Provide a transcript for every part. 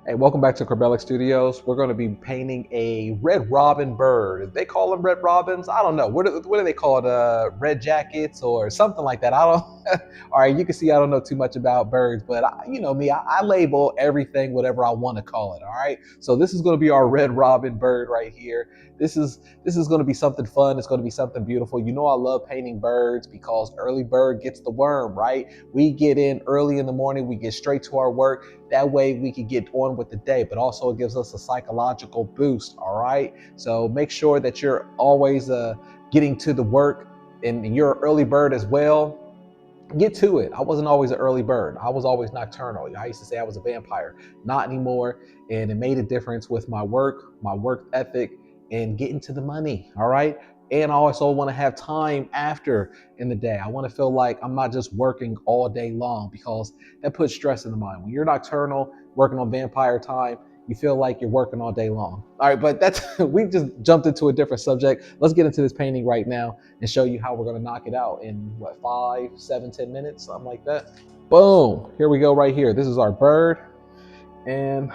Hey, welcome back to Corbellic Studios. We're going to be painting a red robin bird. They call them red robins. I don't know. What do they call it? Red jackets or something like that. I don't. All right, you can see I don't know too much about birds, but you know me. I label everything whatever I want to call it. All right. So this is going to be our red robin bird right here. This is going to be something fun. It's going to be something beautiful. You know I love painting birds because early bird gets the worm. Right. We get in early in the morning. We get straight to our work. That way we can get on with the day, but also it gives us a psychological boost. All right. So make sure that you're always getting to the work, and you're an early bird as well. Get to it. I wasn't always an early bird. I was always nocturnal. I used to say I was a vampire. Not anymore. And it made a difference with my work ethic, and getting to the money. All right. And I also want to have time after in the day. I want to feel like I'm not just working all day long, because that puts stress in the mind. When you're nocturnal, working on vampire time, you feel like you're working all day long. All right, but that's we just jumped into a different subject. Let's get into this painting right now and show you how we're going to knock it out in what, 5, 7, 10 minutes, something like that. Boom, here we go right here. This is our bird. And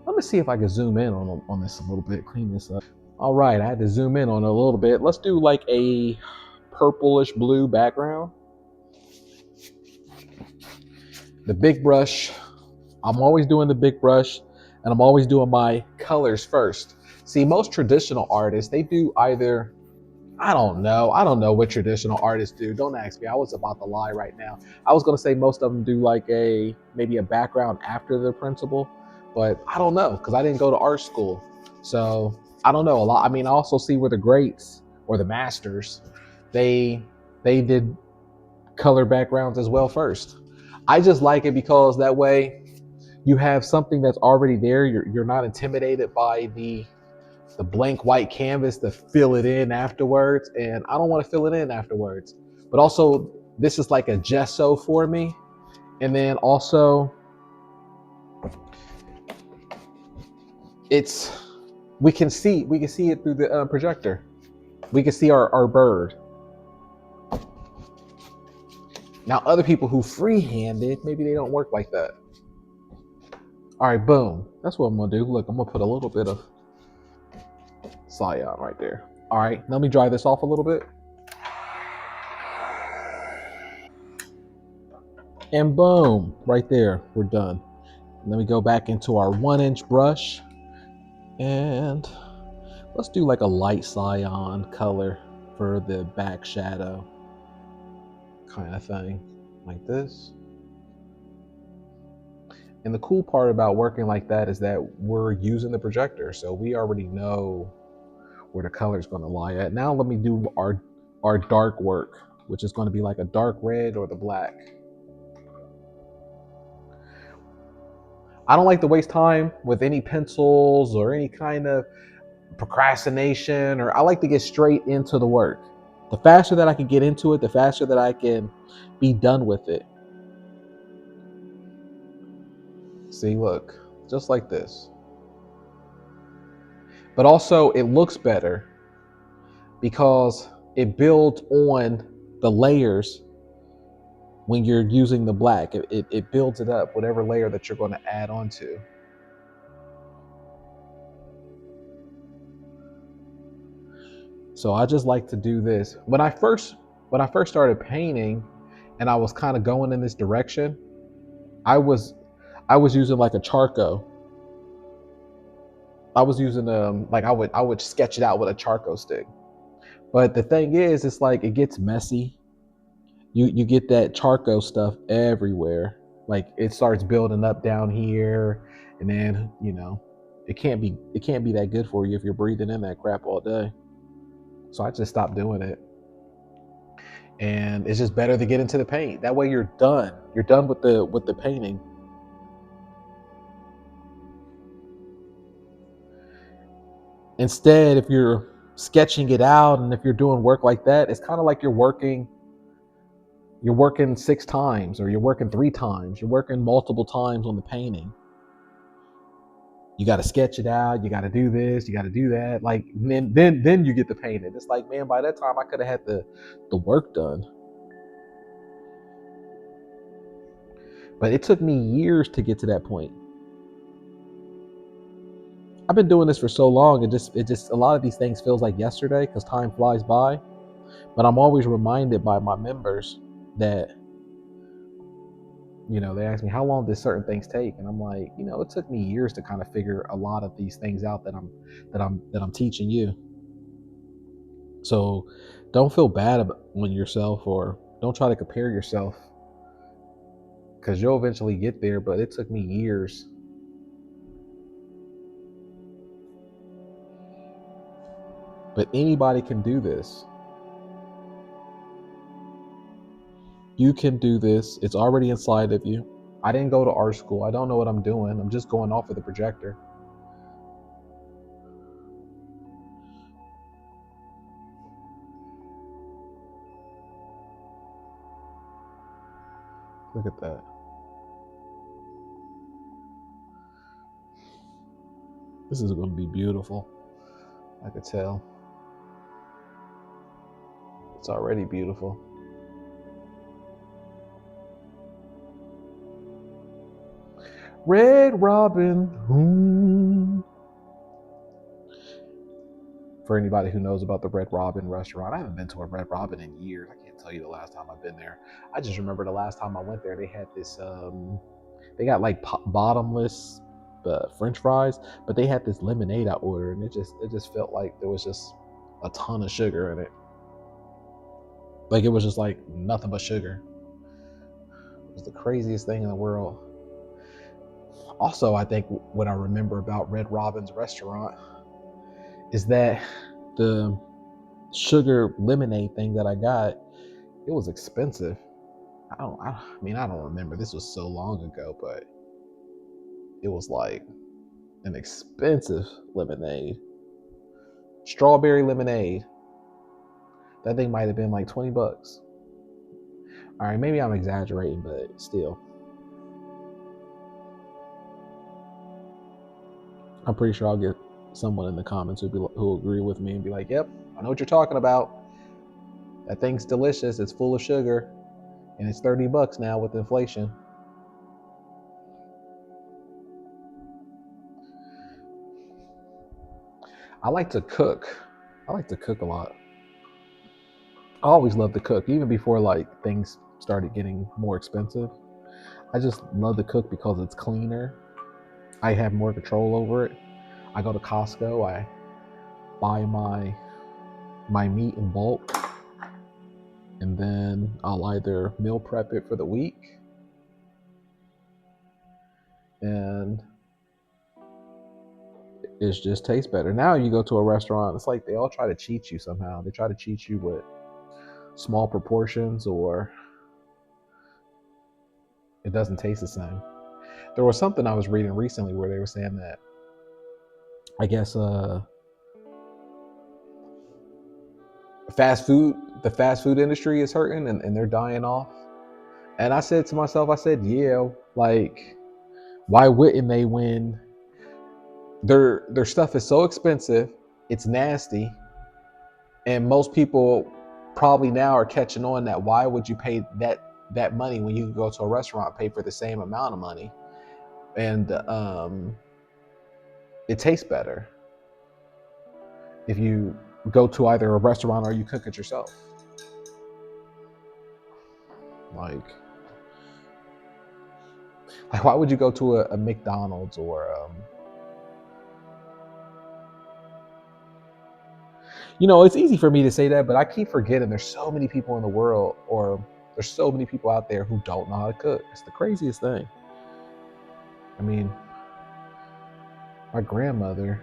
let me see if I can zoom in on this a little bit, clean this up. All right, I had to zoom in on it a little bit. Let's do like a purplish blue background. The big brush, I'm always doing the big brush, and I'm always doing my colors first. See, most traditional artists, they do either, I don't know. I don't know what traditional artists do. Don't ask me. I was about to lie right now. I was going to say most of them do like maybe a background after the principal, but I don't know because I didn't go to art school. So I don't know a lot. I mean, I also see where the greats or the masters, they they did color backgrounds as well first. I just like it because that way you have something that's already there. You're not intimidated by the blank white canvas to fill it in afterwards, and I don't want to fill it in afterwards. But also, this is like a gesso for me. And then also, it's we can see it through the projector. We can see our bird. Now other people who freehand it, maybe they don't work like that. All right, boom, that's what I'm gonna do. Look, I'm gonna put a little bit of cyan right there. All right, let me dry this off a little bit. And boom, right there, we're done. And then we go back into our 1-inch brush, and let's do like a light cyan color for the back shadow kind of thing, like this. And the cool part about working like that is that we're using the projector, so we already know where the color is going to lie at. Now let me do our dark work, which is going to be like a dark red or the black. I don't like to waste time with any pencils or any kind of procrastination, or I like to get straight into the work. The faster that I can get into it, the faster that I can be done with it. See, look, just like this. But also, it looks better because it builds on the layers when you're using the black. It builds it up, whatever layer that you're going to add onto. So I just like to do this. When I first started painting and I was kind of going in this direction, I was I was using like a charcoal. I was using like I would sketch it out with a charcoal stick. But the thing is, it's like it gets messy. You get that charcoal stuff everywhere. Like it starts building up down here, and then it can't be that good for you if you're breathing in that crap all day. So I just stopped doing it. And it's just better to get into the paint. That way you're done. You're done with the painting. Instead, if you're sketching it out and if you're doing work like that, it's kind of like you're working 6 times, or you're working 3 times. You're working multiple times on the painting. You got to sketch it out. You got to do this. You got to do that. Like then you get to paint it. It's like, man, by that time I could have had the work done. But it took me years to get to that point. I've been doing this for so long. It just a lot of these things feels like yesterday because time flies by. But I'm always reminded by my members that, they ask me how long did certain things take, and I'm like, it took me years to kind of figure a lot of these things out that I'm teaching you. So don't feel bad on yourself, or don't try to compare yourself, because you'll eventually get there. But it took me years. But anybody can do this. You can do this. It's already inside of you. I didn't go to art school. I don't know what I'm doing. I'm just going off of the projector. Look at that. This is going to be beautiful. I could tell. It's already beautiful. Red Robin. For anybody who knows about the Red Robin restaurant, I haven't been to a Red Robin in years. I can't tell you the last time I've been there. I just remember the last time I went there, they had this, they got like bottomless French fries, but they had this lemonade I ordered, and it just felt like there was just a ton of sugar in it. Like it was just like nothing but sugar. It was the craziest thing in the world. Also, I think what I remember about Red Robin's restaurant is that the sugar lemonade thing that I got, it was expensive. I don't remember. This was so long ago, but it was like an expensive lemonade. Strawberry lemonade. That thing might have been like $20. All right, maybe I'm exaggerating, but still. I'm pretty sure I'll get someone in the comments who'll agree with me and be like, yep, I know what you're talking about. That thing's delicious. It's full of sugar, and it's $30 now with inflation. I like to cook. I like to cook a lot. I always loved to cook, even before like things started getting more expensive. I just love to cook because it's cleaner. I have more control over it. I go to Costco. I buy my meat in bulk, and then I'll either meal prep it for the week, and it just tastes better. Now you go to a restaurant, it's like they all try to cheat you somehow. They try to cheat you with small proportions, or it doesn't taste the same. There was something I was reading recently where they were saying that, I guess, the fast food industry is hurting, and they're dying off. And I said to myself, yeah, like, why wouldn't they, when their stuff is so expensive, it's nasty, and most people probably now are catching on that why would you pay that money when you can go to a restaurant and pay for the same amount of money, and it tastes better if you go to either a restaurant or you cook it yourself. Like why would you go to a McDonald's or it's easy for me to say that, but I keep forgetting there's so many people in the world, or there's so many people out there who don't know how to cook. It's the craziest thing. I mean, my grandmother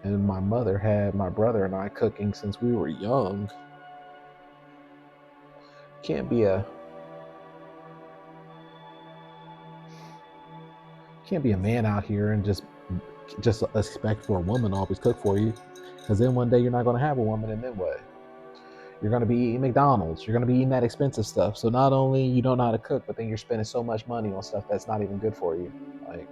and my mother had my brother and I cooking since we were young. Can't be a man out here and just expect for a woman to always cook for you, because then one day you're not going to have a woman, and then what? You're going to be eating McDonald's. You're going to be eating that expensive stuff. So not only you don't know how to cook, but then you're spending so much money on stuff that's not even good for you. Like,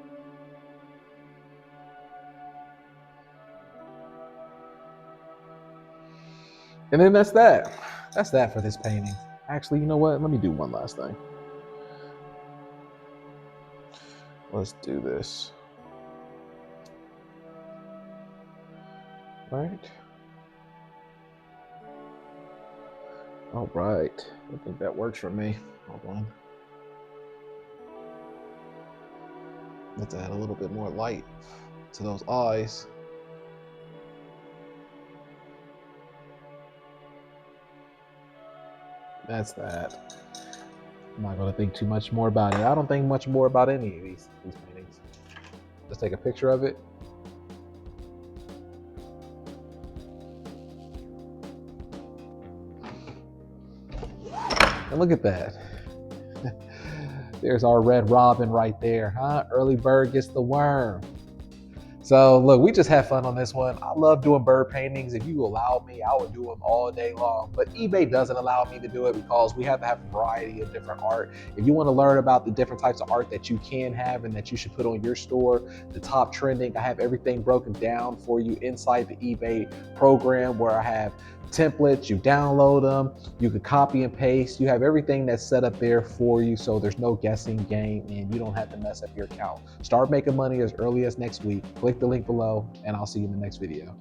and then that's that. That's that for this painting. Actually, you know what? Let me do one last thing. Let's do this. right. All right. I think that works for me. Hold on. Let's add a little bit more light to those eyes. That's that. I'm not going to think too much more about it. I don't think much more about any of these paintings. Let's take a picture of it. And look at that. There's our red robin right there, huh? Early bird gets the worm. So look, we just had fun on this one. I love doing bird paintings. If you allow me, I would do them all day long. But eBay doesn't allow me to do it because we have to have a variety of different art. If you want to learn about the different types of art that you can have and that you should put on your store, the top trending, I have everything broken down for you inside the eBay program where I have templates, you download them, you can copy and paste, you have everything that's set up there for you, so there's no guessing game and you don't have to mess up your account. Start making money as early as next week. Click the link below and I'll see you in the next video.